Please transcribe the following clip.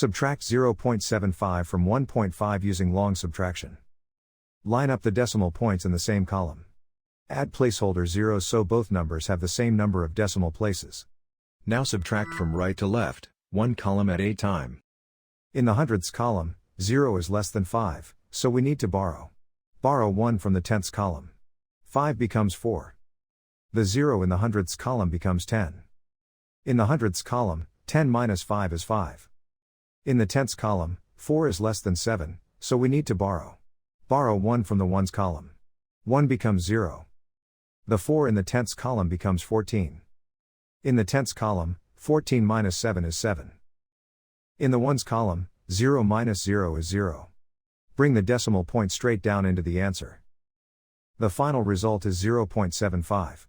Subtract 0.75 from 1.5 using long subtraction. Line up the decimal points in the same column. Add placeholder zeros so both numbers have the same number of decimal places. Now subtract from right to left, one column at a time. In the hundredths column, 0 is less than 5, so we need to borrow. Borrow 1 from the tenths column. 5 becomes 4. The 0 in the hundredths column becomes 10. In the hundredths column, 10 minus 5 is 5. In the tenths column, 4 is less than 7, so we need to borrow. Borrow 1 from the ones column. 1 becomes 0. The 4 in the tenths column becomes 14. In the tenths column, 14 minus 7 is 7. In the ones column, 0 minus 0 is 0. Bring the decimal point straight down into the answer. The final result is 0.75.